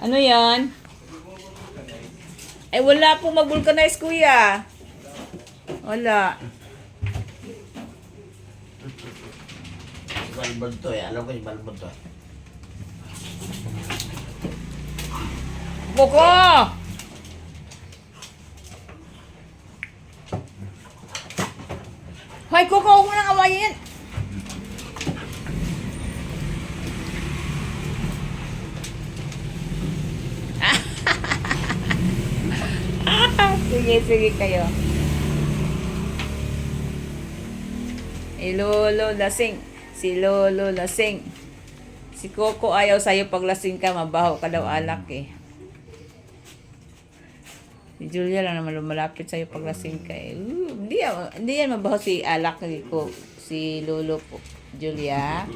Ano yan? Eh, wala pong mag-vulcanize, kuya. Wala. Si Balbon to eh. Alam ko si Balbon to. Koko! Hoy, Koko, huwag mo nang awayin. Sige kayo. Lolo lasing. Si Lolo lasing. Si Coco ayaw sa'yo pag lasing ka, mabaho ka daw alak eh. Si Julia lang naman lumalapit sa'yo pag lasing ka eh. Hindi yan mabaho si alak ni ko. Si Lolo po. Julia.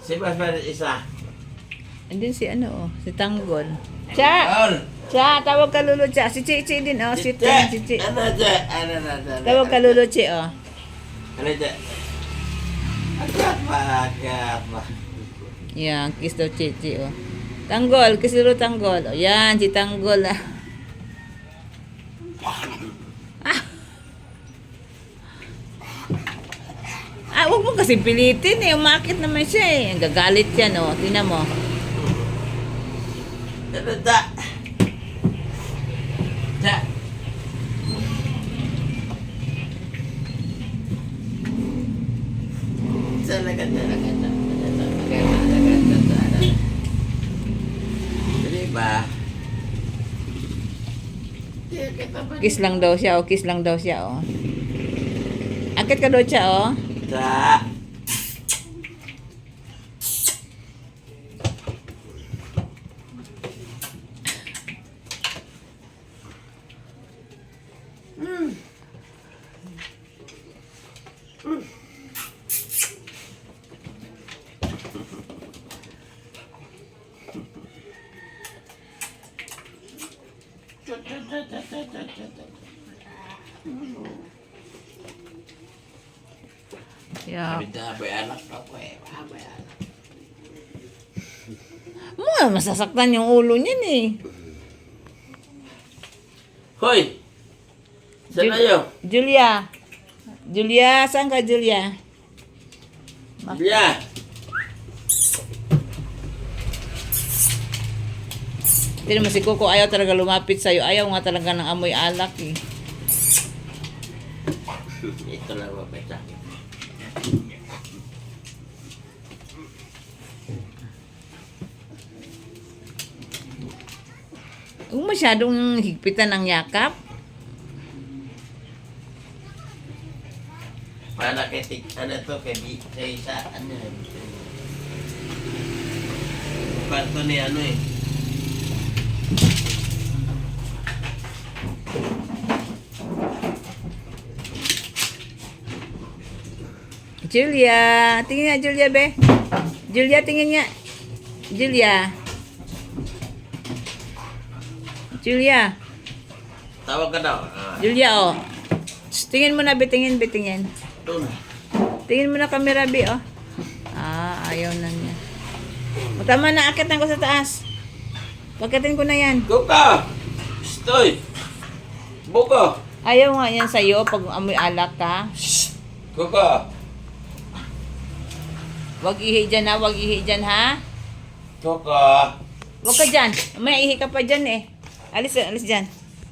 Si Basman isa. Andun si ano oh, si Tanggol. Cha! Tanggol! Cha, tawag ka Lolo Cha. Si Chichi din oh, si Chichi. Ano dyan? Ano? Tawag ka Lolo Chi oh. Ano dyan? Agad pa. Yan, kiss daw Chichi oh. Tanggol, kiss Lolo Tanggol. Oh, yan, si Tanggol ah. Huwag mo kasi pilitin eh. Umakit naman siya eh. Gagalit yan oh. Tingnan mo. Ano da? Da. Talaga. Diba? Kiss lang daw siya oh. Kiss lang daw siya oh. Akit ka daw siya oh. Da. Yeah. May anak ako eh. May anak. Masasaktan yung ulo niyan eh. Hoy! Saan kayo? Julia. Julia, saan ka Julia? Julia! Tignan mo si Coco, ayaw talaga lumapit sa'yo. Ayaw nga talaga ng amoy alak eh. Ito lang ba sa akin? Huwag masyadong higpitan ng yakap. Para kay ano to, kay isa, ano yun? Kwarto ni ano eh. Julia, tingin nga Julia be. Julia, tingin nga. Julia. Julia. Tawag ka daw. Julia oh. Tingin mo na be, tingin. Doon. Tingin mo na camera be oh. Ayaw na niya. O, tama na, akitan ko sa taas. Pagkatin ko na yan. Kuka! Stoy! Buko! Ayaw nga yan sa'yo pag amoy alak ka. Kuka! Wag ihi dyan ha, wag ihi dyan ha. Kuka! Wag ka dyan. May ihi ka pa dyan eh. Alis dyan.